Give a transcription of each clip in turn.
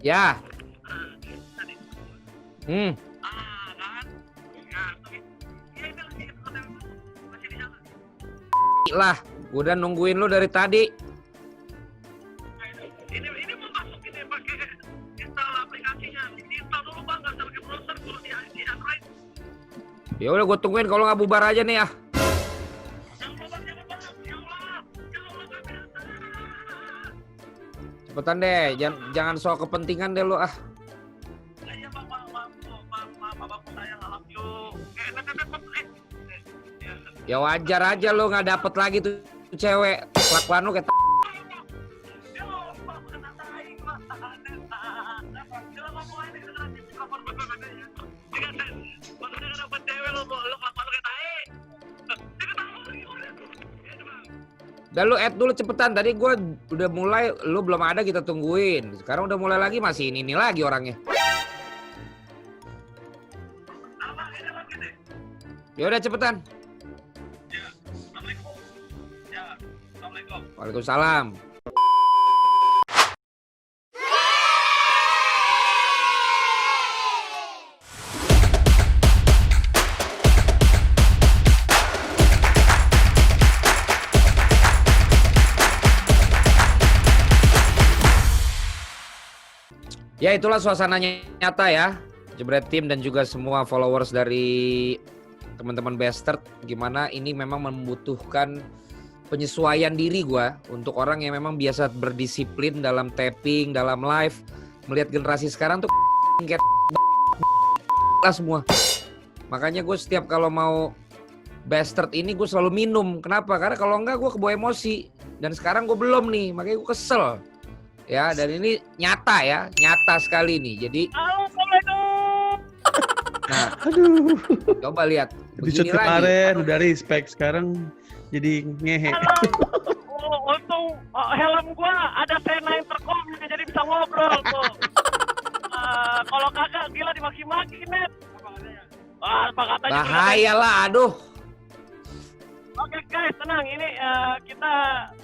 Ya. Hmm. Lah, gua udah nungguin lu dari tadi. Ini mau masuk ini pakai install aplikasinya. Install dulu bang, nggak usah pakai browser kalau di Android. Ya udah gua tungguin, kalau nggak bubar aja nih ya. Cepetan deh, jangan soal kepentingan deh lu ah. Iya bang, abang saya ngalap yuk. Ya wajar aja lu nggak dapet lagi tuh cewek. Kelakuan lu kayak Udah lu add dulu cepetan. Tadi gua udah mulai, lu belum ada, kita tungguin. Sekarang udah mulai lagi, masih ini lagi orangnya. Ya udah cepetan. Waalaikumsalam. Ya itulah suasananya nyata ya, Jebret Team dan juga semua followers dari teman-teman Bastard. Gimana ini memang membutuhkan penyesuaian diri gua untuk orang yang memang biasa berdisiplin dalam tapping, dalam live. Melihat generasi sekarang tuh kayak semua. Makanya gue setiap kalau mau Bastard ini gue selalu minum. Kenapa? Karena kalau enggak gue kebawa emosi. Dan sekarang gue belum nih, makanya gue kesel. Ya, dan ini nyata ya, nyata sekali nih. Jadi, nah, Aduh. coba lihat. Episode Begini kemarin lagi. udah respect, sekarang jadi ngehe. Untung helm gua ada C9 terkom jadi bisa ngobrol tuh. Kalau kagak gila dimaki-maki net. Apa katanya? Bahaya lah, aduh. Oke guys, tenang. Ini kita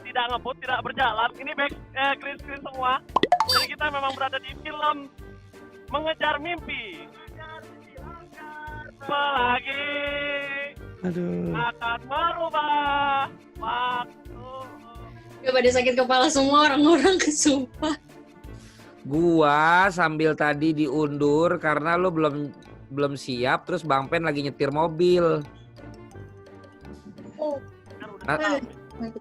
tidak ngebut, tidak berjalan. Ini back screen semua. Jadi kita memang berada di film Mengejar Mimpi. Apalagi Aduh. akan merubah waktu. Udah pada sakit kepala semua orang-orang, kesumpah. Gua sambil tadi diundur karena lu belum siap, terus Bang Pen lagi nyetir mobil.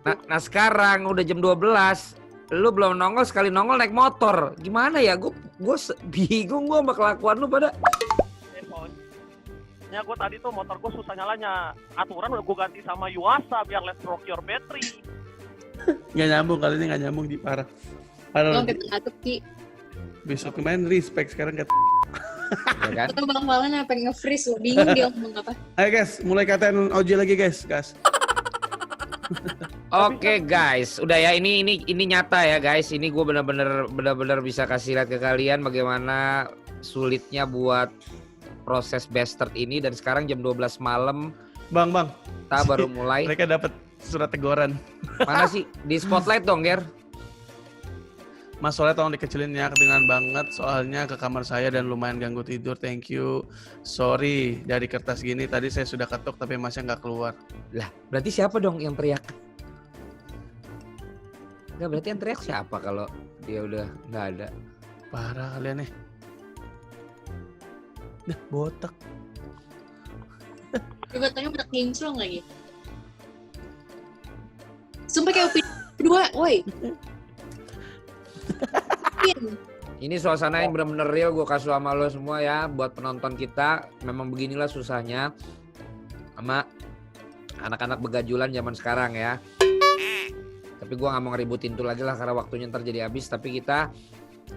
Nah sekarang udah jam 12. Lu belum nongol, sekali nongol naik motor. Gimana ya? Gue bingung gua sama kelakuan lu pada. Ya gue tadi tuh motor gue susah nyalanya. Aturan udah gue ganti sama Yuasa biar let's rock your battery. Nggak nyambung, kali ini nggak nyambung di parah. Parah. Bang ngaduk Ki. Besok kemarin respect, sekarang kata. Ya kan? Atau Bang Falan apa yang nge-freeze lo, bingung dia ngomong apa. Ayo guys, mulai katain OJ lagi guys. Oke guys, udah ya, ini nyata ya guys. Ini gue benar-benar bisa kasih lihat ke kalian bagaimana sulitnya buat proses Bastard ini. Dan sekarang jam 12 malam. Bang. Kita baru mulai. Mereka dapat surat teguran. Mana sih? Di spotlight dong, Ger. Mas soalnya tolong dikecilin ya, dengan banget soalnya ke kamar saya dan lumayan ganggu tidur. Thank you. Sorry dari kertas gini tadi saya sudah ketuk tapi masnya nggak keluar. Lah, berarti siapa dong yang teriak? Enggak, berarti yang teriak siapa kalau dia udah nggak ada? Parah kalian nih. Nah, botak. Coba tanya udah kinclong lagi. Sumpah kayak opini kedua, woi. Ini suasana yang benar-benar real, gue kasih sama lo semua ya, buat penonton kita. Memang beginilah susahnya sama anak-anak begajulan zaman sekarang ya. Tapi gue nggak mau ngeributin itu lagi lah karena waktunya ntar jadi habis. Tapi kita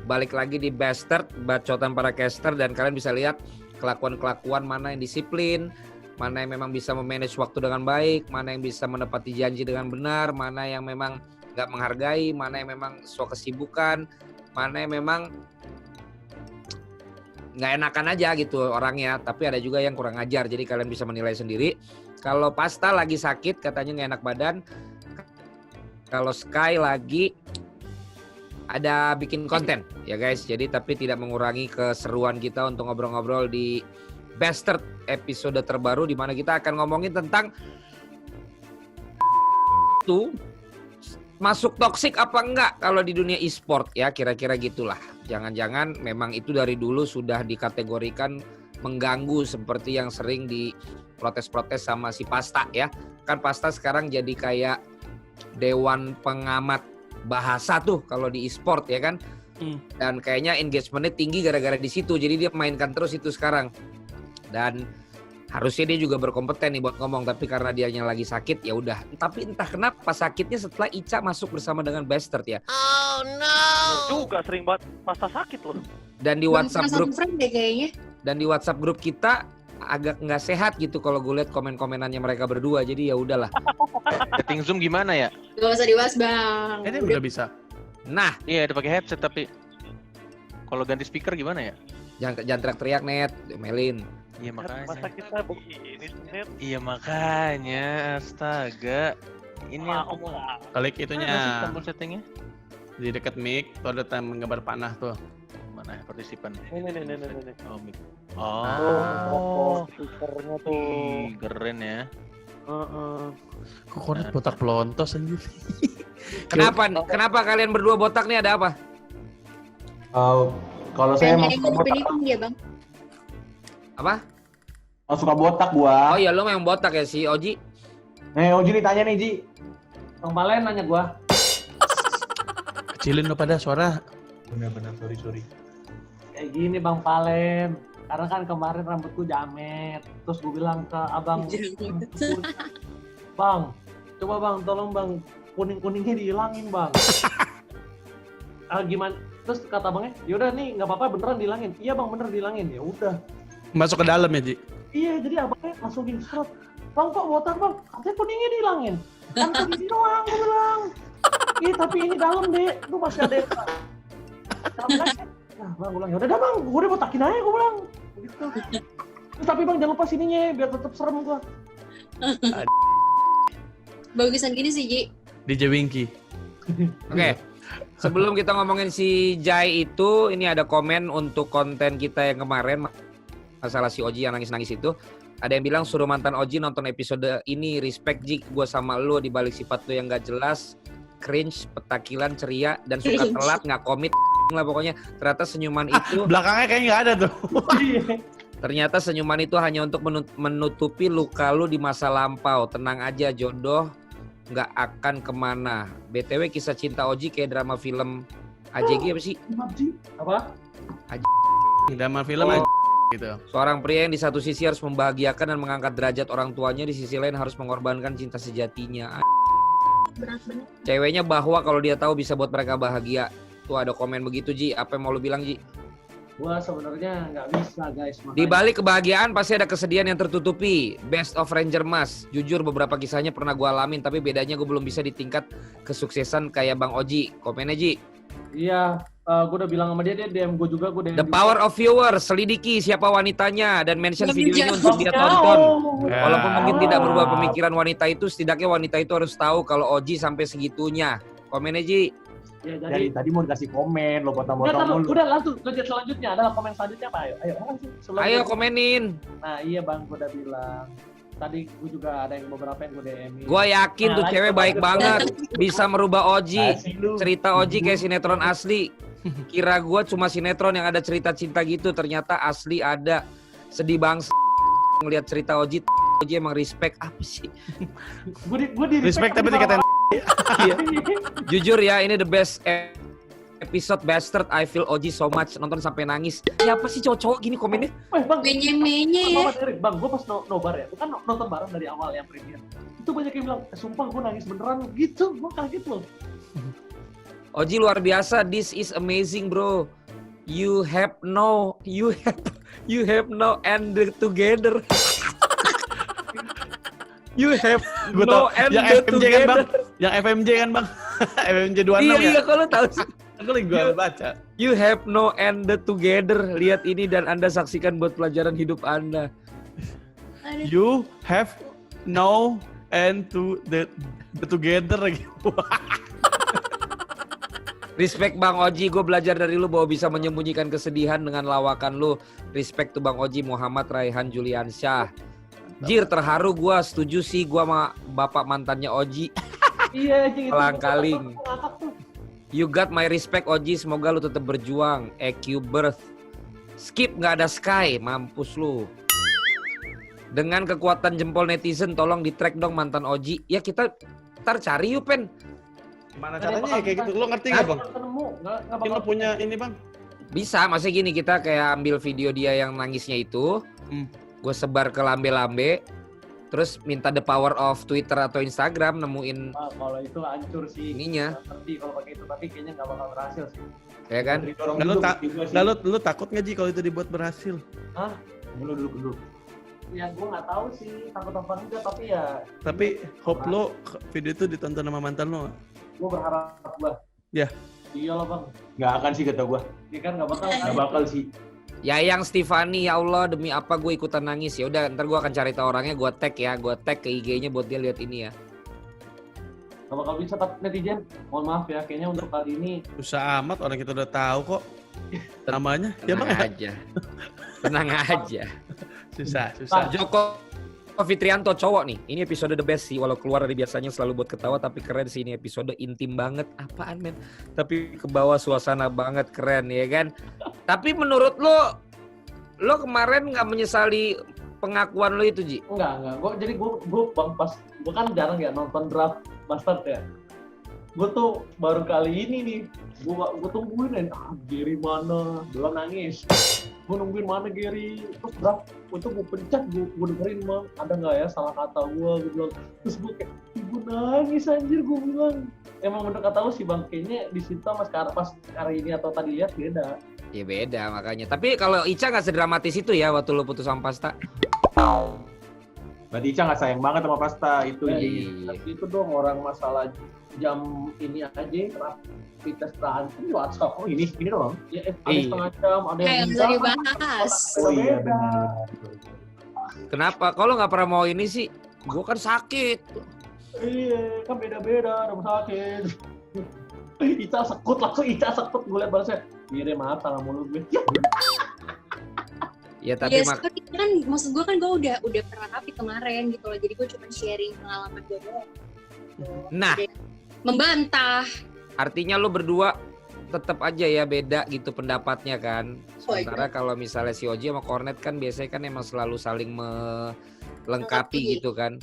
balik lagi di Bastard, bacotan para caster, dan kalian bisa lihat kelakuan-kelakuan mana yang disiplin, mana yang memang bisa memanage waktu dengan baik, mana yang bisa menepati janji dengan benar, mana yang memang nggak menghargai, mana yang memang sok kesibukan, mana yang memang nggak enakan aja gitu orangnya. Tapi ada juga yang kurang ajar, jadi kalian bisa menilai sendiri. Kalau Pasta lagi sakit katanya nggak enak badan, kalau Sky lagi ada bikin konten ya guys. Jadi tapi tidak mengurangi keseruan kita untuk ngobrol-ngobrol di Bastard episode terbaru di mana kita akan ngomongin tentang itu masuk toksik apa enggak kalau di dunia e-sport ya, kira-kira gitulah. Jangan-jangan memang itu dari dulu sudah dikategorikan mengganggu seperti yang sering diprotes-protes sama si Pasta ya. Kan Pasta sekarang jadi kayak dewan pengamat bahasa tuh kalau di e-sport ya kan. Dan kayaknya engagementnya tinggi gara-gara di situ. Jadi dia mainkan terus itu sekarang. Dan harusnya dia juga berkompeten nih buat ngomong, tapi karena dianya lagi sakit ya udah. Tapi entah kenapa sakitnya setelah Ica masuk bersama dengan Bastard ya. Oh no. Juga sering banget Pasta sakit loh. Dan di Belum WhatsApp pernah grup satu frame deh kayaknya. dan di WhatsApp grup kita agak nggak sehat gitu kalau gue lihat komen-komenannya mereka berdua. Jadi ya udahlah. Setting Zoom gimana ya? Gak usah dibahas bang. Ini udah bisa. Nah, Iya, ada pakai headset tapi kalau ganti speaker gimana ya? jangan teriak-teriak net, Melin. Iya Masa makanya. kita begini Net? Iya makanya, astaga. Ini aku mau Klik Mana sih itunya tombol settingnya? di dekat mic, tuh ada gambar panah tuh. Mana ya, partisipan? Ini. Oh, mic. Oh, speakernya tuh. Ih, keren ya. Kok konet botak pelontos anjir. Kenapa kalian berdua botak nih, ada apa? Kalau saya Pengen emang jadi suka botak, pendukung dia bang. Apa? emang suka botak Oh gua. iya, lo memang botak ya si Oji. Oji nih tanya nih Ji. Bang Palen nanya gua. Kecilin lo pada suara. Benar-benar sorry. Kayak gini Bang Palen. Karena kan kemarin rambutku jamet. Terus gue bilang ke abang, Bang, coba bang, tolong bang, kuning-kuningnya dihilangin bang. Gimana? Terus kata abangnya, yaudah nih nggak apa-apa beneran dihilangin. Iya bang bener dihilangin. Ya udah. Masuk ke dalam ya, Ji. Iya jadi abangnya langsung gini serot. Bang kok botak bang? Katanya kuningnya dihilangin. Kan kuningnya doang, gue bilang. Iya tapi ini dalam deh, lu masih ada yang nah bang, gue bilang, yaudah dah bang, gue udah botakin aja, gue bilang gitu. Terus, tapi bang jangan lupa sininya, biar tetap serem gue. Bagusan gini sih Ji. DJ Winky. Oke. Sebelum kita ngomongin si Jai itu, ini ada komen untuk konten kita yang kemarin masalah si Oji yang nangis-nangis itu. Ada yang bilang suruh mantan Oji nonton episode ini, respect Ji, gue sama lu dibalik sifat lu yang gak jelas, cringe, petakilan, ceria, dan suka Cringe. telat, gak komit lah pokoknya. Ternyata senyuman itu Belakangnya kayaknya nggak ada tuh. Ternyata senyuman itu hanya untuk menutupi luka lu di masa lampau. Tenang aja, jodoh nggak akan kemana. BTW kisah cinta Oji kayak drama film AJG apa sih? Apa? Drama film aja gitu. Seorang pria yang di satu sisi harus membahagiakan dan mengangkat derajat orang tuanya, di sisi lain harus mengorbankan cinta sejatinya. Berat bener. Ceweknya bahwa kalau dia tahu bisa buat mereka bahagia. Tuh ada komen begitu Ji. Apa yang mau lu bilang Ji? Gua sebenarnya nggak bisa guys. Di balik kebahagiaan pasti ada kesedihan yang tertutupi. Best of Ranger Mas. Jujur beberapa kisahnya pernah gue alamin, tapi bedanya gue belum bisa di tingkat kesuksesan kayak Bang Oji. Komennya Ji. Iya, gue udah bilang sama dia DM gue juga, gue DM The power of viewers. Selidiki siapa wanitanya dan mention Lebih video ini jauh. untuk dia tonton. Ya. Walaupun mungkin tidak berubah pemikiran wanita itu, setidaknya wanita itu harus tahu kalau Oji sampai segitunya. Komennya Ji. Ya, Jadi tadi mau dikasih komen lo udah, potong-potong mulu. udah langsung lanjut selanjutnya adalah komen selanjutnya apa? Ayo langsung. Sebelum Ayo gua- komenin. Nah iya bang, gue udah bilang. Tadi gue juga ada yang beberapa yang gue DM. Gue yakin tuh cewek baik banget. Bisa merubah Oji. Asik lu. Cerita Oji kayak sinetron asli. Kira gue cuma sinetron yang ada cerita cinta gitu. Ternyata asli ada. Sedih banget ngeliat cerita Oji. Oji emang respect. Apa sih? Gue di Respect tapi dikatain. Jujur ya, ini the best episode Bastard. I feel Oji so much. Nonton sampai nangis. Siapa sih cowok-cowok gini komennya? Bang, Menye-menye ya. Bang, gue pas nobar ya, bukan nonton bareng dari awal yang premier. Itu banyak yang bilang, sumpah gue nangis beneran gitu, gue kaget loh. Oji luar biasa. This is amazing, bro. You have no end together. You have Gue no tau end yang FMJ kan bang, together. yang FMJ kan bang, FMJ 26 Iya, ya. kok lo tahu sih? Aku lagi gue baca. You have no end together. Lihat ini dan Anda saksikan buat pelajaran hidup Anda. Aduh. You have no end to the together lagi. Respect Bang Oji, gue belajar dari lu bahwa bisa menyembunyikan kesedihan dengan lawakan lu. Respect tuh Bang Oji. Muhammad Raihan Juliansyah. Jir, terharu gue, setuju sih gue sama bapak mantannya Oji. Iya, Cing, itu Pelangkaling. ngakak tuh. You got my respect Oji, semoga lu tetap berjuang. EQ Birth. Skip nggak ada Sky, mampus lu. Dengan kekuatan jempol netizen, tolong di-track dong mantan Oji. Ya kita ntar cari yuk Pen. Gimana caranya ya kayak gitu? Lo ngerti nggak bang? Ketemu, nggak Mungkin lo bakal punya ini bang? Bisa, maksudnya gini, kita kayak ambil video dia yang nangisnya itu, gue sebar ke lambe-lambe, terus minta the power of Twitter atau Instagram nemuin Ah, kalau itu hancur sih. ininya, Nggak ngerti kalau pakai itu, tapi kayaknya nggak bakal berhasil sih. ya kan? Didorong Lalu dulu, tak- juga sih. Lalu takut nggak Ji kalau itu dibuat berhasil? Dulu. Ya gue nggak tahu sih takut apa enggak, tapi ya Tapi hope lo video itu ditonton sama mantan lo nggak? gue berharap gue. Ya. Iyalah bang. Nggak akan sih kata gua. Dia kan nggak bakal. Nggak bakal sih. Yayang Stefani, ya Allah demi apa gue ikutan nangis. Ya udah, ntar gue akan cari tahu orangnya, gue tag ya, gue tag ke IG-nya buat dia lihat ini ya. Nggak bakal bisa, tapi netizen, mohon maaf ya, kayaknya untuk kali ini Susah amat, orang kita udah tahu kok namanya. Ya Tenang bang? aja, tenang aja. Susah. Joko Fitrianto cowok nih, ini episode the best sih, walau keluar dari biasanya selalu buat ketawa, tapi keren sih ini episode intim banget. Apaan men? Tapi ke bawah suasana banget, keren ya kan? Tapi menurut lo kemarin nggak menyesali pengakuan lo itu, Ji? enggak. Gue bang pas gue kan jarang ya nonton draft Bastard ya. Gue tuh baru kali ini nih, gue tungguin Gary mana, belum nangis. Gue nungguin mana Gary, terus draft itu gue pencet, gue dengerin bang, ada nggak ya salah kata gue bilang, terus gue kayak ibu nangis anjir, gue bilang emang bener kata lu sih bang, kayaknya di situ sama sekarang pas hari ini atau tadi lihat beda. Ya beda makanya. Tapi kalau Ica nggak sedramatis itu ya waktu lo putus sama Pasta. Berarti Ica nggak sayang banget sama Pasta itu. Iya. Tapi itu dong orang masalah jam ini aja, rapid test terancam WhatsApp. Oh ini doang. Ya, ada Iya. setengah jam, ada Kayak yang bisa dibahas. Oh iya beda. benar. Kenapa? Kalau nggak pernah mau ini sih, gue kan sakit. Iya, kan beda-beda, rumah sakit. Ica sekut, langsung Ica sekut. Gue liat balasnya, iya mata lah mulut gue. Ya tapi Iya, soalnya kan maksud gue kan gue udah pernah rapid kemarin gitu loh, jadi gue cuma sharing pengalaman gue doang. Nah. Jadi, membantah. artinya lo berdua tetap aja ya beda gitu pendapatnya kan. Sementara kalau misalnya si Oji sama Cornet kan biasanya kan emang selalu saling melengkapi Melengkapi. gitu kan.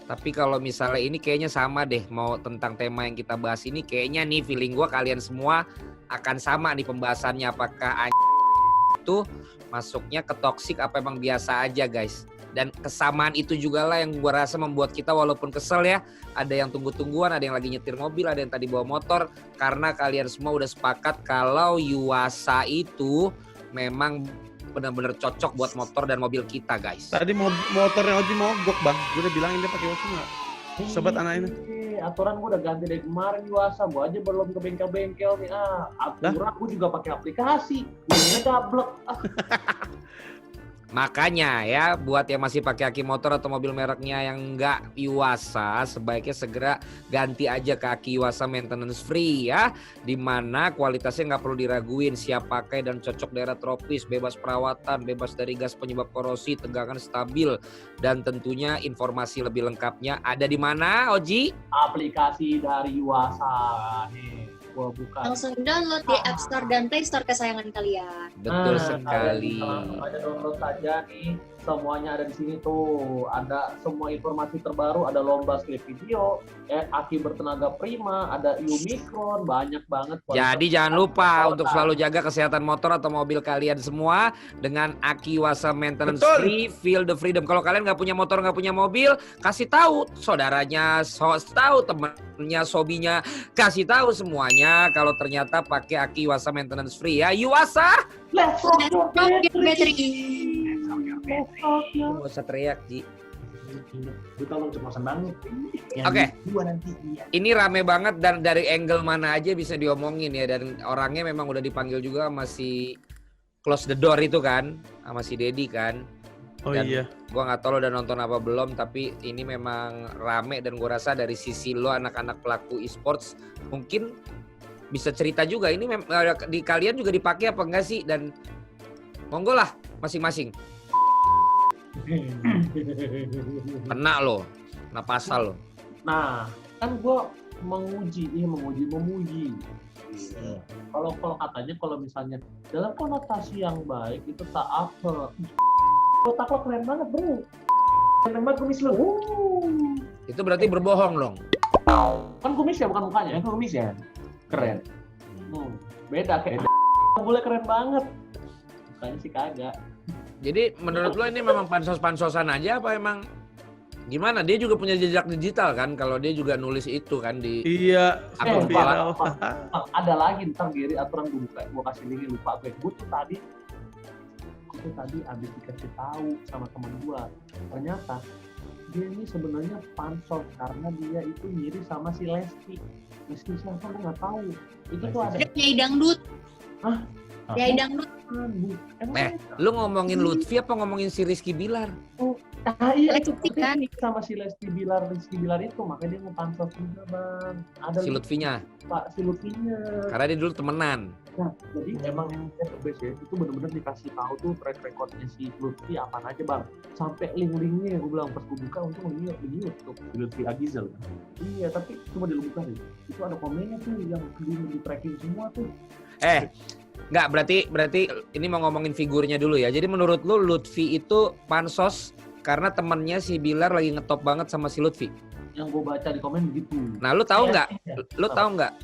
Tapi kalau misalnya ini kayaknya sama deh, mau tentang tema yang kita bahas ini kayaknya nih feeling gue kalian semua akan sama nih pembahasannya, apakah itu masuknya ke toksik apa emang biasa aja guys. Dan kesamaan itu juga lah yang gue rasa membuat kita walaupun kesel ya, ada yang tunggu-tungguan, ada yang lagi nyetir mobil, ada yang tadi bawa motor, karena kalian semua udah sepakat kalau Yuasa itu memang benar-benar cocok buat motor dan mobil kita guys. Tadi motornya Oji mogok bang. Gue udah bilangin dia pakai Yuasa nggak? Sobat anak ini. Aturan gue udah ganti dari kemarin Yuasa, gue aja belum ke bengkel-bengkel nih. Aturan gue juga pakai aplikasi, ini gablek. Makanya ya buat yang masih pakai aki motor atau mobil mereknya yang enggak Yuasa, sebaiknya segera ganti aja ke aki Yuasa maintenance free ya, dimana kualitasnya nggak perlu diraguin, siap pakai dan cocok daerah tropis, bebas perawatan, bebas dari gas penyebab korosi, tegangan stabil, dan tentunya informasi lebih lengkapnya ada di mana Oji? Aplikasi dari Yuasa nih, gue buka. Langsung download di App Store dan Play Store kesayangan kalian. Betul sekali. Langsung aja download saja nih, semuanya ada di sini tuh. Ada semua informasi terbaru, ada lomba skrip video, aki bertenaga prima, ada Umicron, banyak banget. Jadi jangan lupa untuk selalu jaga kesehatan motor atau mobil kalian semua dengan aki Yuasa maintenance Betul. free, feel the freedom. Kalau kalian nggak punya motor, nggak punya mobil, kasih tahu saudaranya, tahu temennya, sobinya, kasih tahu semuanya kalau ternyata pakai aki Yuasa maintenance free ya. Yuasa, Let's rock your Rock your battery. battery. nggak usah teriak Ji. Gue tolong ceplosan banget. Oke. Gua nanti iya. Ini rame banget dan dari angle mana aja bisa diomongin ya, dan orangnya memang udah dipanggil juga masih close the door itu kan, sama si Dedi kan. Oh Dan iya. Gua nggak tahu lo udah nonton apa belum, tapi ini memang rame dan gua rasa dari sisi lo anak-anak pelaku e-sports mungkin bisa cerita juga ini di kalian juga dipakai apa enggak sih, dan monggo lah masing-masing. Kena lo, kena pasal lo. Nah, kan gue memuji. Iya. Kalau katanya kalau misalnya dalam konotasi yang baik itu tak apa. Otak lo keren banget bro. Keren banget kumis lo. Itu berarti berbohong dong. Kan kumis ya bukan mukanya. Kan kumis ya? Keren. Beda kayak boleh keren banget. Mukanya sih kagak. Jadi menurut lo ini memang pansos-pansosan aja apa emang gimana? Dia juga punya jejak digital kan, kalau dia juga nulis itu kan di Iya, akun viral. Ada lagi ntar Giri aturan gue buka, gue kasih linknya lupa gue. Gue tuh tadi abis dikasih tahu sama teman gue, ternyata dia ini sebenarnya pansos karena dia itu mirip sama si Lesti siapa gue nggak tahu. Itu tuh ada. Nyai dangdut. Hah? Nyai dangdut. lu ngomongin Lutfi apa ngomongin si Rizky Bilar? Iya, Lesti kan. sama si Rizky Bilar itu makanya dia mau pansos juga bang. Ada Si Lutfinya. Pak si Lutfinya. Karena dia dulu temenan. Nah, jadi emang yang the best ya, itu bener-bener dikasih tahu tuh track recordnya si Lutfi apa aja bang. Sampai link-linknya gue bilang pas gue buka untuk di YouTube Lutfi Agizal. Iya, tapi coba dulu buka deh. Itu ada komennya tuh yang di tracking semua tuh. Nggak, berarti ini mau ngomongin figurnya dulu ya. Jadi menurut lu Lutfi itu pansos karena temennya si Bilar lagi ngetop banget sama si Lutfi. Yang gue baca di komen begitu. Nah, lu tahu nggak? Iya. Lu tahu nggak?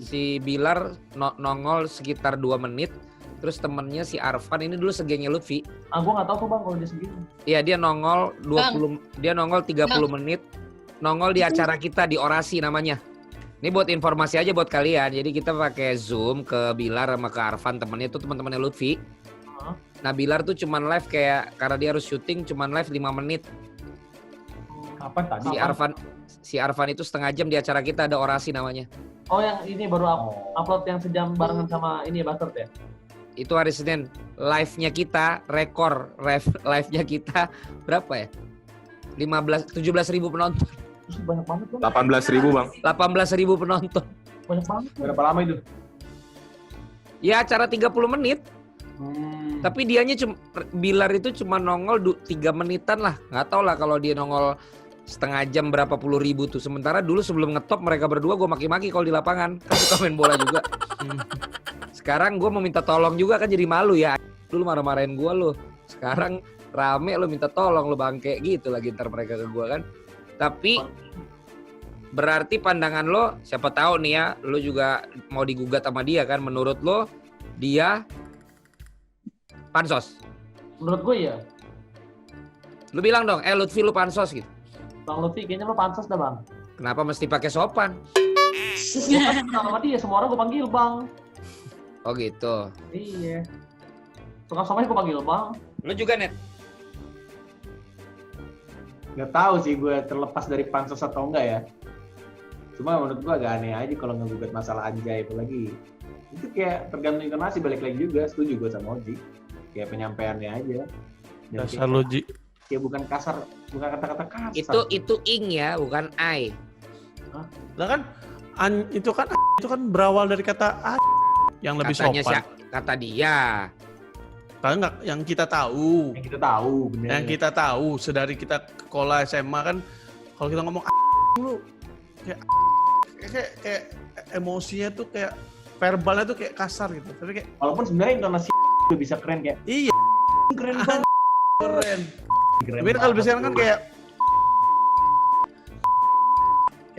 Si Bilar nongol sekitar 2 menit. Terus temennya si Arfan ini dulu segengnya Lutfi. Gue nggak tahu tuh bang kalau dia segini. Iya, dia nongol 30 menit. Nongol di acara kita di Orasi namanya. Ini buat informasi aja buat kalian. Jadi kita pakai Zoom ke Bilar sama ke Arfan, temennya itu teman-temannya Lutfi. Nah, Bilar tuh cuman live kayak karena dia harus syuting cuman live 5 menit. Kapan tadi? Si Arfan itu setengah jam di acara kita ada Orasi namanya. Oh yang ini baru upload yang sejam barengan sama ini ya Bastard ya? Itu hari Senin. Live-nya kita, rekor live-nya kita berapa ya? 17.000 penonton. Terus banyak banget bang. 18.000 bang. 18.000 penonton. Banyak banget. Berapa lama itu? Ya acara 30 menit. Tapi dianya Bilar itu cuma nongol 3 menitan lah. Nggak tahu lah kalau dia nongol setengah jam berapa puluh ribu tuh. Sementara dulu sebelum ngetop mereka berdua gue maki-maki kalau di lapangan. Kan suka main bola juga. Sekarang gue mau minta tolong juga kan jadi malu ya. Dulu marah-marahin gue lo. Sekarang rame lo minta tolong lo bangke gitu lagi ntar mereka ke gue kan. Tapi berarti pandangan lo, siapa tahu nih ya, lo juga mau digugat sama dia kan. Menurut lo dia pansos? Menurut gue ya. Lu bilang dong, Lutfi lu pansos gitu. Bang Lutfi kayaknya lo pansos dah bang. Kenapa mesti pakai sopan? Gue kan kenal sama dia, semua orang gue panggil bang. Oh gitu. Iya. Tukang somanya gue panggil bang. Lu juga Net? Nggak tahu sih gue terlepas dari pansos atau enggak ya. Cuma menurut gue agak aneh aja kalau ngegugat masalah anjay apalagi. Itu kayak tergantung intonasi, balik lagi juga. Setuju gue sama Oji. Kayak penyampaiannya aja. Dasar logi. Kayak bukan kasar, bukan kata-kata kasar. Itu ing ya, bukan I. Lah kan itu kan berawal dari kata yang lebih Katanya sopan. kata dia. Kalau enggak yang kita tahu. Yang kita tahu, bener. Yang kita tahu sedari kita sekolah SMA kan kalau kita ngomong dulu kayak emosinya tuh kayak verbalnya tuh kayak kasar gitu. Tapi kayak Walaupun sebenarnya intonasi udah bisa keren kayak iya keren banget. keren. Keren Tapi kalau banget. sekarang kan kayak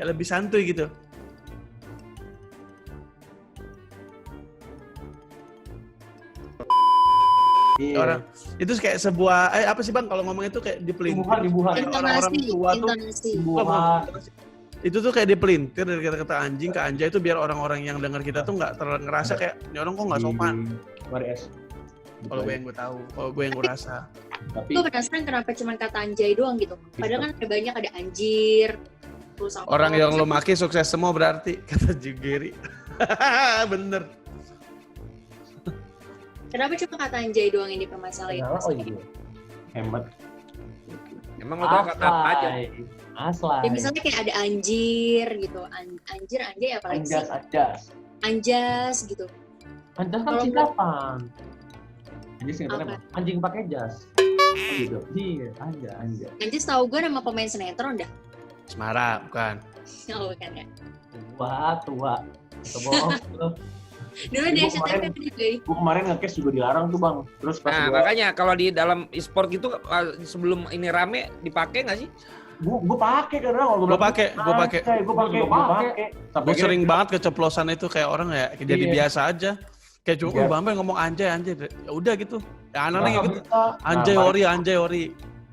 lebih santuy gitu. Iya. Orang itu kayak sebuah apa sih bang kalau ngomong itu kayak dipelintir Dibuhan. orang tua tuh Intonasi. Dibuhan. itu tuh kayak dipelintir dari kata-kata anjing ke anjay itu biar orang-orang yang dengar kita tuh nggak ngerasa kayak ini orang kok nggak sopan. Mari es. Kalau gue yang gue tahu, kalau gue yang gue rasa. Tapi Gue penasaran kenapa cuma kata anjay doang gitu. Padahal kan ada banyak, ada anjir. Terus apa. Orang yang lo maki sukses semua berarti kata Jugeri. Bener. Kenapa cuma kata anjay doang ini permasalahan? oh iya. Hemat. Emang lo tau kata apa aja? Aslay. Ya misalnya kayak ada anjir gitu. Anjir, anjay apalagi sih? Anjas. anjas gitu. Anjas kan Kalau singkatan. Jadi singkatannya Apa? apa? Anjing pakai jas. Gitu. Iya. Anjay. Anjas tahu gue nama pemain sinetron dah. Semara, bukan. Oh bukan ya. Tua. Itu bohong. Dulu di Ibu SCTV kemarin- ada juga. Gue kemarin nge-case juga dilarang tuh bang. Terus pas Nah, gue makanya kalau di dalam e-sport gitu sebelum ini rame dipakai nggak sih? pakai karena kalau Gue pakai. gue pakai. Sampai Gue sering banget keceplosan itu kayak orang ya, jadi Iya. biasa aja. Kayak cuma, Iya. Bang Ben ngomong anjay. Ya udah gitu. Ya anak-anak Nggak gitu. Anjay ori.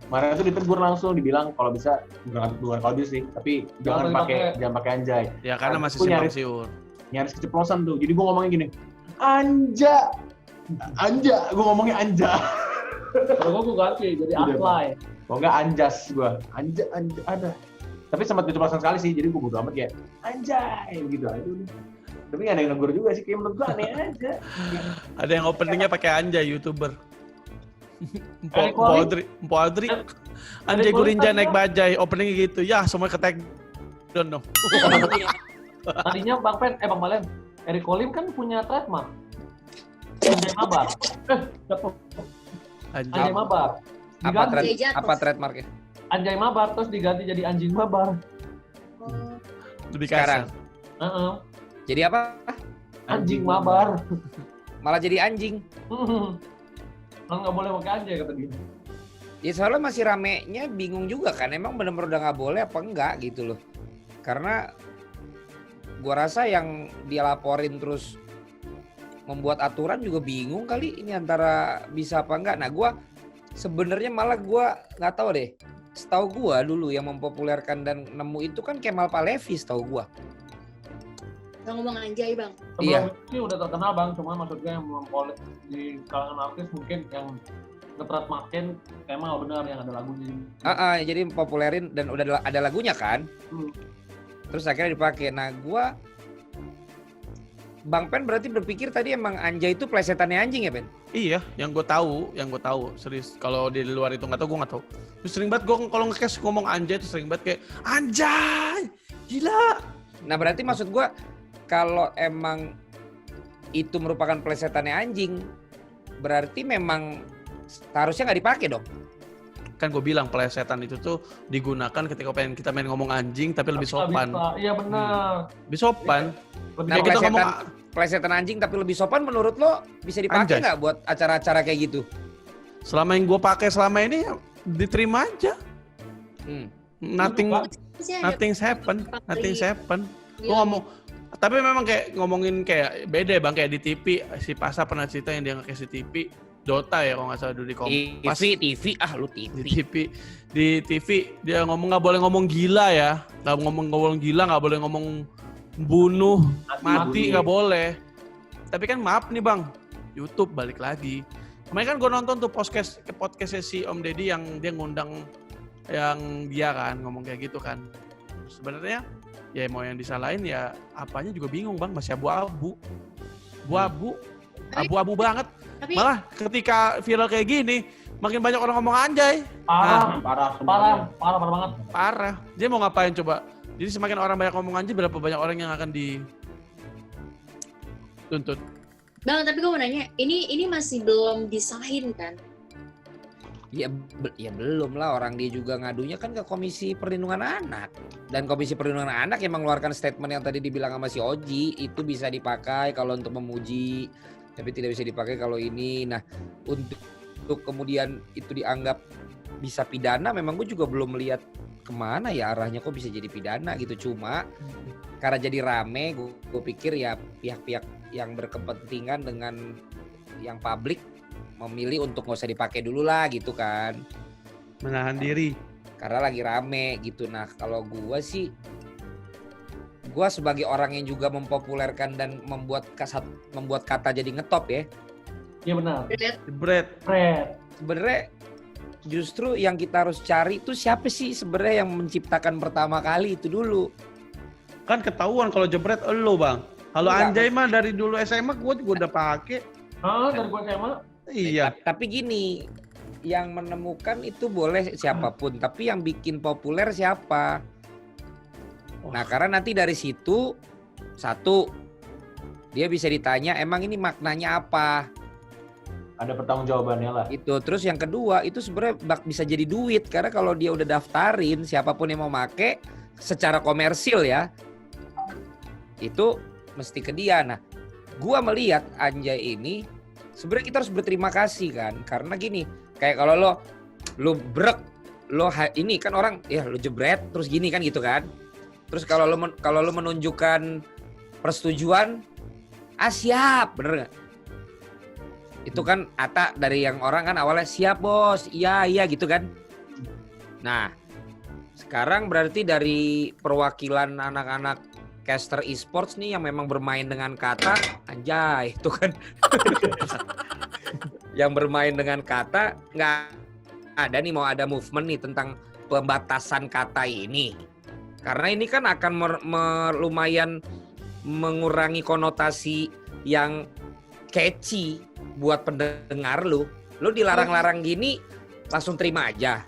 Kemarin itu ditegur langsung, dibilang kalau bisa bukan kalau bisa sih, tapi jangan pakai anjay. Ya karena Nah, masih gua simpang nyaris- siur. Nyaris keceplosan tuh. Jadi gue ngomongnya gini, anja, gue ngomongnya anja. Kalau gue ganti jadi Udah, apply. Kalau nggak anjas gue, anja ada. Tapi sempat keceplosan sekali sih, jadi gue bodo amat kayak anjay gitu aja udah. Tapi nggak ada yang negur juga sih, kayak menurut gue aneh aja. Ada yang openingnya pakai anjay YouTuber. Eric Mpo Adri. Anjay Eric Gurinja Wahid naik kan bajai, openingnya gitu. Ya semua ke-tag down dong. Tadinya Bang Malen, Eric Kolim kan punya trademark. Anjay Mabar. Anjay. Anjay Mabar. Apa Diganti Jatuh. apa trademarknya? Anjay Mabar terus diganti jadi Anjing Mabar. Oh, Lebih Sekarang. kasar. Heeh. Jadi apa? Anjing Mabar. Malah jadi anjing. Kan nggak boleh pakai anjay kata dia. Ya soalnya masih ramenya bingung juga kan. Emang bener-bener udah nggak boleh apa enggak gitu loh. Karena gua rasa yang dia laporin terus membuat aturan juga bingung kali ini antara bisa apa enggak. Nah gua sebenarnya malah gua nggak tahu deh. Setahu gua dulu yang mempopulerkan dan nemu itu kan Kemal Palevi setahu gua. nggak ngomong anjay bang. Sebelum Iya. ini udah terkenal Bang, cuma maksudnya yang mempolis di kalangan artis mungkin yang nge-trademarkin Kemal benar yang ada lagunya. Jadi populerin dan udah ada lagunya kan. Hmm. Terus akhirnya dipakai. Nah gua Bang Pen berarti berpikir tadi emang anjay itu plesetannya anjing ya Ben? Iya, yang gue tahu, serius. Kalau di luar itu nggak tahu, gue nggak tahu. Terus sering banget gue kalau nge-cast ngomong anjay itu sering banget kayak anjay, gila. Nah berarti maksud gua kalau emang itu merupakan plesetannya anjing, berarti memang harusnya nggak dipakai dong. Kan gue bilang plesetan itu tuh digunakan ketika pengen kita main ngomong anjing tapi lebih sopan. Iya benar. Lebih sopan. Lebih Nah, Kayak kita plesetan, ngomong plesetan anjing tapi lebih sopan menurut lo bisa dipakai Anjay. nggak buat acara-acara kayak gitu? selama yang gue pakai selama ini ya diterima aja. Hmm. Nothing's happen. Iya. Gue ngomong, tapi memang kayak ngomongin kayak beda ya Bang, kayak di TV si Pasa pernah cerita yang dia nge-cast di TV Dota ya kalau nggak salah dulu di Kompas. TV lu Di TV. TV dia ngomong nggak boleh ngomong gila ya, nggak ngomong gila, nggak boleh ngomong bunuh, mati nggak boleh. Tapi kan maaf nih Bang, YouTube balik lagi. Kemarin kan gue nonton tuh podcastnya si Om Deddy yang dia ngundang yang dia kan ngomong kayak gitu kan. Sebenarnya ya mau yang disalahin ya apanya juga bingung Bang, masih abu-abu banget. Tapi Malah ketika viral kayak gini makin banyak orang ngomong anjay. parah banget. Parah. Dia mau ngapain coba? Jadi semakin orang banyak ngomong anjay, berapa banyak orang yang akan dituntut? bang, tapi gue mau nanya, ini masih belum disahin kan? Ya belum lah, orang dia juga ngadunya kan ke Komisi Perlindungan Anak. Dan Komisi Perlindungan Anak yang mengeluarkan statement yang tadi dibilang sama si Oji, itu bisa dipakai kalau untuk memuji, tapi tidak bisa dipakai kalau ini. Nah, untuk kemudian itu dianggap bisa pidana, memang gue juga belum melihat kemana ya arahnya kok bisa jadi pidana gitu. Cuma karena jadi rame, gue pikir ya pihak-pihak yang berkepentingan dengan yang publik memilih untuk nggak usah dipakai dulu lah gitu kan, Menahan diri. karena lagi rame gitu. Nah kalau gue sih, gue sebagai orang yang juga mempopulerkan dan membuat kata jadi ngetop ya, Iya benar. Jebret. sebenarnya justru yang kita harus cari itu siapa sih sebenarnya yang menciptakan pertama kali itu dulu. Kan ketahuan kalau jebret elo Bang. Kalau Enggak. anjay mah dari dulu SMA gue juga udah pakai. Dari gua SMA. Iya. Tapi gini, yang menemukan itu boleh siapapun, tapi yang bikin populer siapa? Nah, karena nanti dari situ satu Dia bisa ditanya emang ini maknanya apa? Ada pertanggungjawabannya lah. Itu. Terus yang kedua itu sebenarnya bisa jadi duit karena kalau dia udah daftarin siapapun yang mau make secara komersil ya itu mesti ke dia. Nah, gua melihat Anjay ini sebenarnya kita harus berterima kasih kan karena gini kayak kalau lo brek ini kan orang ya lo jebret terus gini kan gitu kan. Terus kalau lo menunjukkan persetujuan siap bener nggak? Itu kan Ata dari yang orang kan awalnya siap bos, iya gitu kan. Nah sekarang berarti dari perwakilan anak-anak caster e-sports nih yang memang bermain dengan kata anjay itu kan. Yang bermain dengan kata nggak ada nih mau ada movement nih tentang pembatasan kata ini. Karena ini kan akan lumayan mengurangi konotasi yang catchy buat pendengar lu dilarang-larang gini langsung terima aja.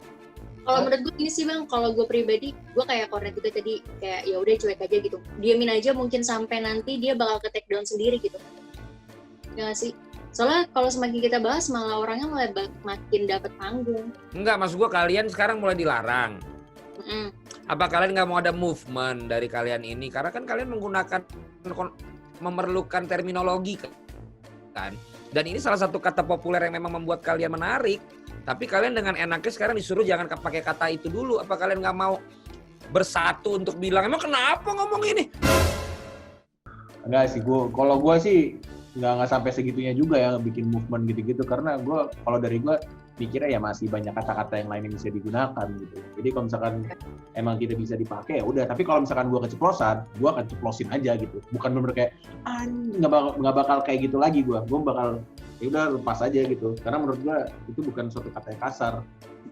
Kalau menurut gue gini sih Bang, kalau gue pribadi, gue kayak Kornet juga tadi kayak ya udah cuek aja gitu. Diamin aja mungkin sampai nanti dia bakal ke take down sendiri gitu. Ya gak sih? Soalnya kalau semakin kita bahas malah orangnya mulai makin dapat panggung. Enggak, maksud gue kalian sekarang mulai dilarang. Apa kalian nggak mau ada movement dari kalian ini? Karena kan kalian memerlukan terminologi kan. Dan ini salah satu kata populer yang memang membuat kalian menarik. Tapi kalian dengan enaknya sekarang disuruh jangan pakai kata itu dulu. Apa kalian nggak mau bersatu untuk bilang emang kenapa ngomong ini? Enggak sih, kalau gue sih nggak sampai segitunya juga ya bikin movement gitu-gitu karena kalau dari gue pikirnya ya masih banyak kata-kata yang lain yang bisa digunakan gitu. Jadi kalau misalkan emang tidak bisa dipakai ya udah. Tapi kalau misalkan gue keceplosan, gue akan ceplosin aja gitu. Bukan bener kayak nggak bakal kayak gitu lagi gue. Gue bakal ya udah lepas aja gitu. Karena menurut gue itu bukan suatu kata yang kasar.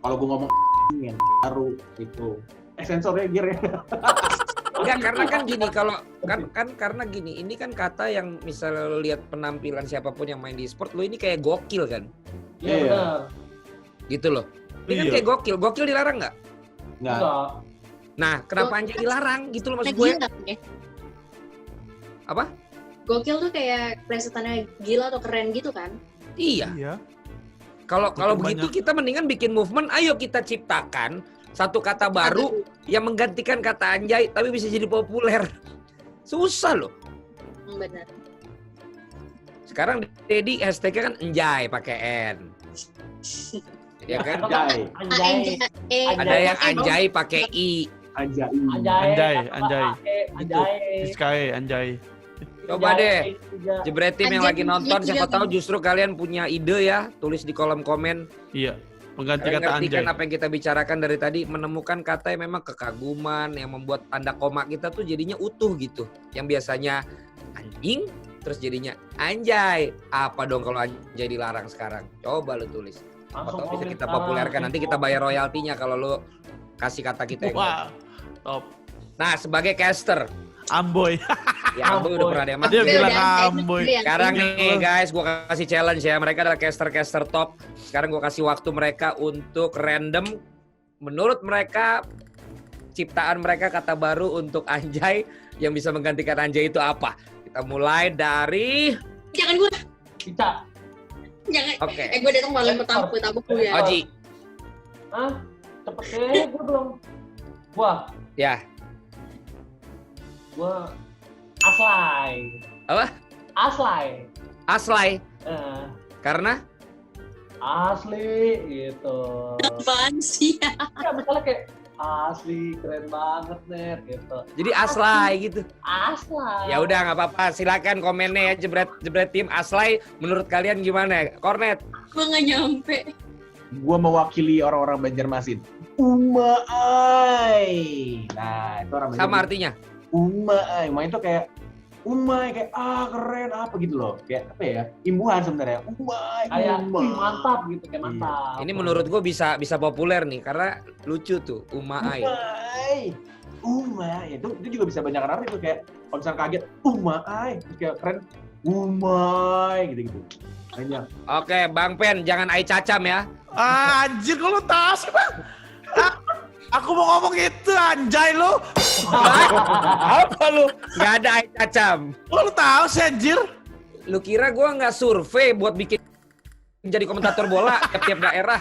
Kalau gue ngomong yang baru gitu, sensor ya gear ya. Enggak, karena kan gini kalau kan karena gini, ini kan kata yang misalnya lo lihat penampilan siapapun yang main di e-sport, lo ini kayak gokil kan? Iya benar. Gitu loh. Ini kan kayak gokil. Gokil dilarang nggak? Nggak. Nah, kenapa Anjay dilarang? Gitu loh maksud gue. Gila, ya? Apa? Gokil tuh kayak plesetannya gila atau keren gitu kan? Iya. Kalau begitu kita mendingan bikin movement, ayo kita ciptakan satu kata baru yang menggantikan kata Anjay tapi bisa jadi populer. Susah loh. Benar. Sekarang Dedi hashtagnya kan Anjay pakai N. Ya kan? Anjay. Ada yang Anjay pakai I. Anjay. Sky Anjay. Coba deh, Jebret Tim yang lagi nonton, siapa tahu justru kalian punya ide ya, tulis di kolom komen. Iya, pengganti Kalian kata ngerti Anjay. kan apa yang kita bicarakan dari tadi, menemukan kata yang memang kekaguman, yang membuat tanda koma kita tuh jadinya utuh gitu. Yang biasanya anjing, terus jadinya anjay. Apa dong kalau Anjay dilarang sekarang? Coba lu tulis. Atau bisa kita populerkan, nanti kita bayar royaltinya kalau lu kasih kata kita yang Wah, top. Nah, sebagai caster, Amboy. ya Amboy udah pernah ada Dia Udah, bilang udah, Amboy. Sekarang nih guys, gue kasih challenge ya. Mereka adalah caster-caster top. Sekarang gue kasih waktu mereka untuk random. Menurut mereka, ciptaan mereka kata baru untuk Anjay yang bisa menggantikan Anjay itu apa? Kita mulai dari Jangan gue. Cica. Jangan. Oke. Gue datang malam pertama gue ya. Oji. Hah? Cepet deh, gue belum. Gua Ya. Aslay. Apa? Aslay. Aslay. Eh, Karena asli gitu. Apaan sih? Ya misalnya kayak asli keren banget nih gitu. jadi Aslay gitu. Aslay. Ya udah nggak apa-apa. Silakan komennya ya Jebret Tim. Aslay menurut kalian gimana? Kornet. Gue nggak nyampe. Gue mewakili orang-orang Banjarmasin. Umai. Nah, itu orang Sama Banjarmasin. artinya. Umai. Umai itu kayak kayak keren apa gitu loh. Kayak apa ya? Imbuhan sebenarnya. Umai. Kayak "Wih, mantap gitu, kayak mantap. Ini menurut gue bisa populer nih karena lucu tuh Umai. Umai. Itu juga bisa banyak arti tuh kayak kalau misalnya kaget Umai. Terus kayak keren. Umai gitu-gitu. Banyak. Oke, Bang Pen, jangan ai cacam ya. Anjir, kok lu tahu sih, Bang? Aku mau ngomong itu, Anjay lu. Apa lu? Nggak ada Ai Cacam. Oh, lu tahu sih anjir? Lu kira gua nggak survei buat bikin jadi komentator bola tiap-tiap daerah?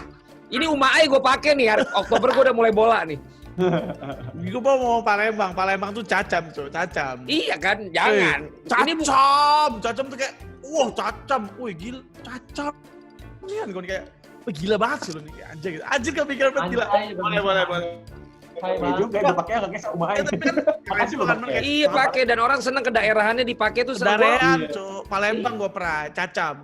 Ini Uma Ai gue pakai nih, Oktober gue udah mulai bola nih. Gue mau Palembang. Palembang tuh Cacam, cuy. Cacam. Iya kan, jangan. Ini Cacam tuh kayak, wah Cacam. Wih gila, Cacam. Lihat gue kayak, wah gila banget sih lu nih. Anjir gitu. Anjir kepikiran banget gila. Boleh. Iya juga, udah pakai nggak kayak Uma Ai. Makasih lo pakai. iya pakai dan orang seneng ke daerahannya dipakai tuh seneng banget. Darean, cuy. Palembang gue pernah. Cacam.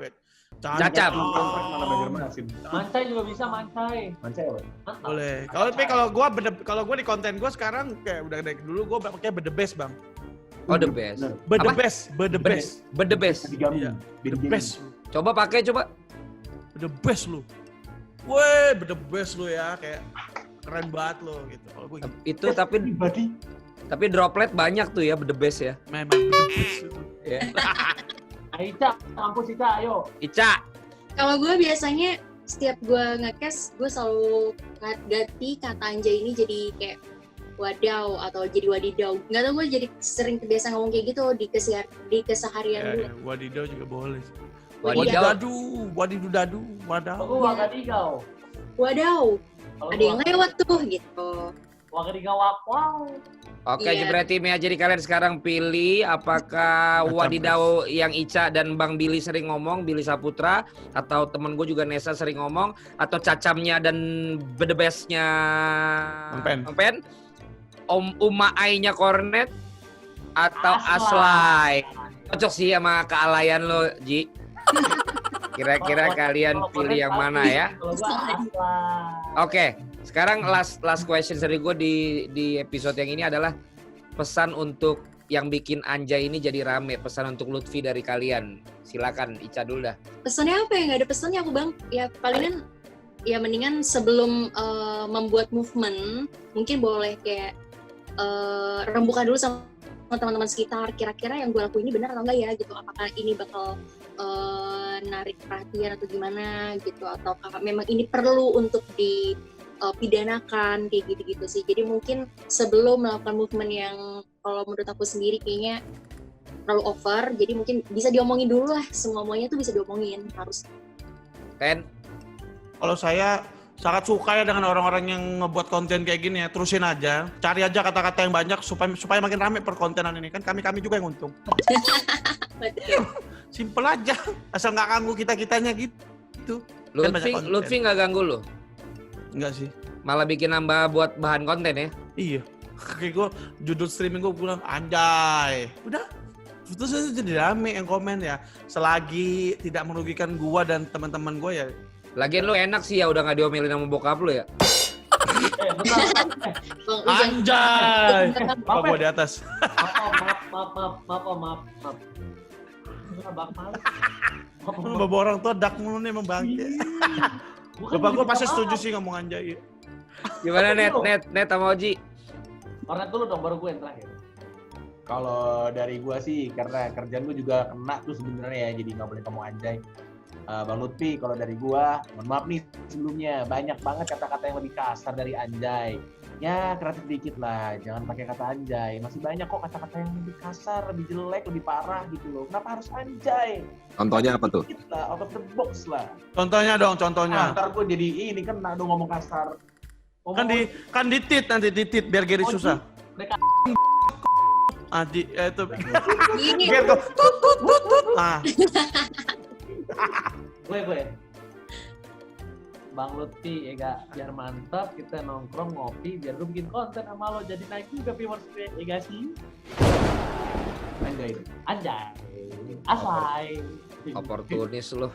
Cacam. Mana Banjarmasin. Mancai juga bisa, mancai. Mancai apa? Mantap. Boleh. Kalau gue di konten gue sekarang kayak udah dari dulu gue pakai the best, Bang. Oh the best. The Apa? best. The best. Iya. The best. Coba pakai coba. The best lu. Weh, the best lu ya, kayak keren banget lu gitu. Kalau gue gitu. Itu tapi droplet banyak tuh ya the best ya. Memang the best itu. Ya. Ica, kampus Ica, ayo. Ica. Kalau gue biasanya setiap gue nge-cast, gue selalu ganti kata anjay ini jadi kayak wadaw atau jadi wadidau. Nggak tau, gue jadi sering kebiasaan ngomong kayak gitu di keseharian gue. Ya, wadidaw juga boleh. Wadidaw. Wadidudadu, wadaw. Aku wakadigau. Wadaw, Kalau ada yang lewat tuh gitu. wakadigau, wow. Oke, Iya. Jebret Tim ya. Jadi kalian sekarang pilih apakah wadidaw yang Ica dan Bang Billy sering ngomong, Billy Saputra, atau temen gue juga Nesa sering ngomong, atau Cacamnya dan the bestnya Bang Pen, Uma Ai-nya Kornet, atau Aslay. Cocok sih sama kealayan lo, Ji. Kira-kira kalian pilih yang mana ya? Kalau gua asla. Oke, sekarang last question dari gue di episode yang ini adalah pesan untuk yang bikin Anjay ini jadi rame. Pesan untuk Lutfi dari kalian. Silakan Ica dulu dah. Pesannya apa ya? Nggak ada pesannya aku bang. Ya palingan ya mendingan sebelum membuat movement mungkin boleh kayak rembukan dulu sama teman-teman sekitar. Kira-kira yang gue lakuin ini benar atau enggak ya gitu. Apakah ini bakal narik perhatian atau gimana gitu, atau memang ini perlu untuk dipidanakan kayak gitu-gitu sih. Jadi mungkin sebelum melakukan movement yang kalau menurut aku sendiri kayaknya terlalu over, jadi mungkin bisa diomongin dulu lah, semuanya tuh bisa diomongin harus. Pen, Kalau saya sangat suka ya dengan orang-orang yang ngebuat konten kayak gini ya, terusin aja, cari aja kata-kata yang banyak supaya makin rame perkontenan ini kan kami juga yang untung. Simple aja, asal nggak ganggu kita-kitanya gitu. Kan banyak konten. Lutfi nggak ganggu lo? Enggak sih. Malah bikin nambah buat bahan konten ya? Iya. Kayak gue judul streaming gue bilang anjay. Udah. Terus aja jadi rame yang komen ya. Selagi tidak merugikan gue dan teman-teman gue ya. Lagian lo enak sih ya udah nggak diomelin sama bokap lo ya? Bentar. Bang, lu jangan- Anjay. Apa Apa? gue di atas? Maaf. Bang, maaf. Lu bawa orang tua dak mulu nih emang bangke. Bapak gue pasti setuju sih ngomong anjay. Gimana net sama Oji? Kornet dulu dong, baru gue yang terakhir. Kalau dari gua sih karena kerjaan gua juga kena tuh sebenarnya ya, jadi nggak boleh ngomong anjay. Bang Lutfi, kalau dari gua, mohon maaf nih sebelumnya, banyak banget kata-kata yang lebih kasar dari anjay. Ya kreatif dikit lah, jangan pakai kata anjay. Masih banyak kok kata-kata yang lebih kasar, lebih jelek, lebih parah gitu loh. Kenapa harus anjay? Contohnya apa tuh? Dikit lah, out of the box lah. Contohnya dong, contohnya. Ntar gua jadi ini kan dong ngomong kasar. Kan ditit nanti ditit biar Gary susah. Mereka Adi itu Gini, biar kok tut. Ah, gue. Bang Lutfi, ya gak? Biar mantap, kita nongkrong ngopi, biar gue bikin konten sama lo, jadi naik juga viewers gue, ya gak sih? Anjay. Anjay, aslay. Oportunis lo.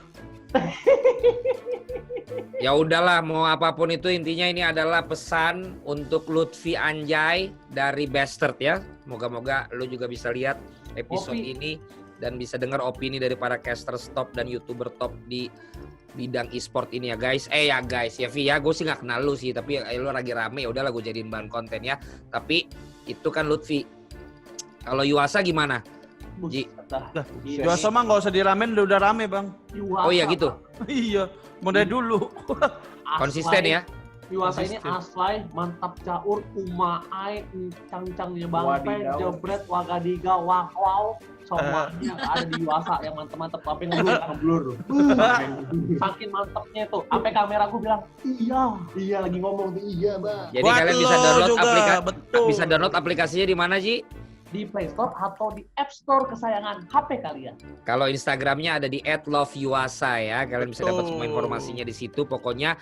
Ya udahlah, mau apapun itu intinya ini adalah pesan untuk Lutfi Anjay dari Bastard ya. Moga-moga lu juga bisa lihat episode ini dan bisa dengar opini dari para casters top dan YouTuber top di bidang e-sport ini ya guys. Ya Vi ya, gue sih nggak kenal lu sih, tapi lu lagi rame ya udahlah gue jadiin bahan konten ya. Tapi itu kan Lutfi. Kalau Yuasa gimana? Ji. Biasa mah nggak usah diramen, udah rame bang. Oh iya gitu. Iya, mau dari dulu. Konsisten ya. Yuasa ini Konsisten. aslay, mantap caur, umaai, cang-cangnya bangpen, Wadidaw. jebret, wagadiga, wow, semuanya ada di Yuasa yang mantep-mantep. Sampai ngeblur. Saking mantepnya tuh, sampai kamera gue bilang, iya lagi ngomong tuh, iya bang. Jadi Buat kalian lo bisa download juga, betul. bisa download aplikasinya di mana Ji? Di Play Store atau di App Store kesayangan HP kalian. Kalau Instagramnya ada di @loveyuasa ya. Kalian bisa dapat semua Betul. informasinya di situ. Pokoknya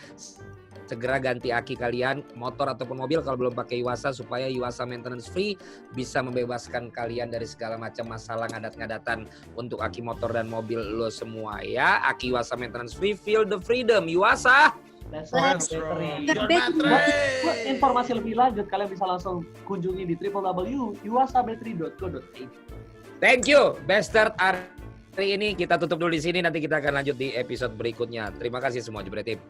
segera ganti aki kalian, motor ataupun mobil kalau belum pakai Yuasa, supaya Yuasa maintenance free bisa membebaskan kalian dari segala macam masalah ngadat-ngadatan untuk aki motor dan mobil lo semua ya. Aki Yuasa maintenance free, feel the freedom Yuasa. Let's Let's go battery. Your Buat informasi lebih lanjut, kalian bisa langsung kunjungi di www.yuasabattery.co.id. Thank you Bastard. Hari ini kita tutup dulu di sini, nanti kita akan lanjut di episode berikutnya. Terima kasih semua Jebret Team.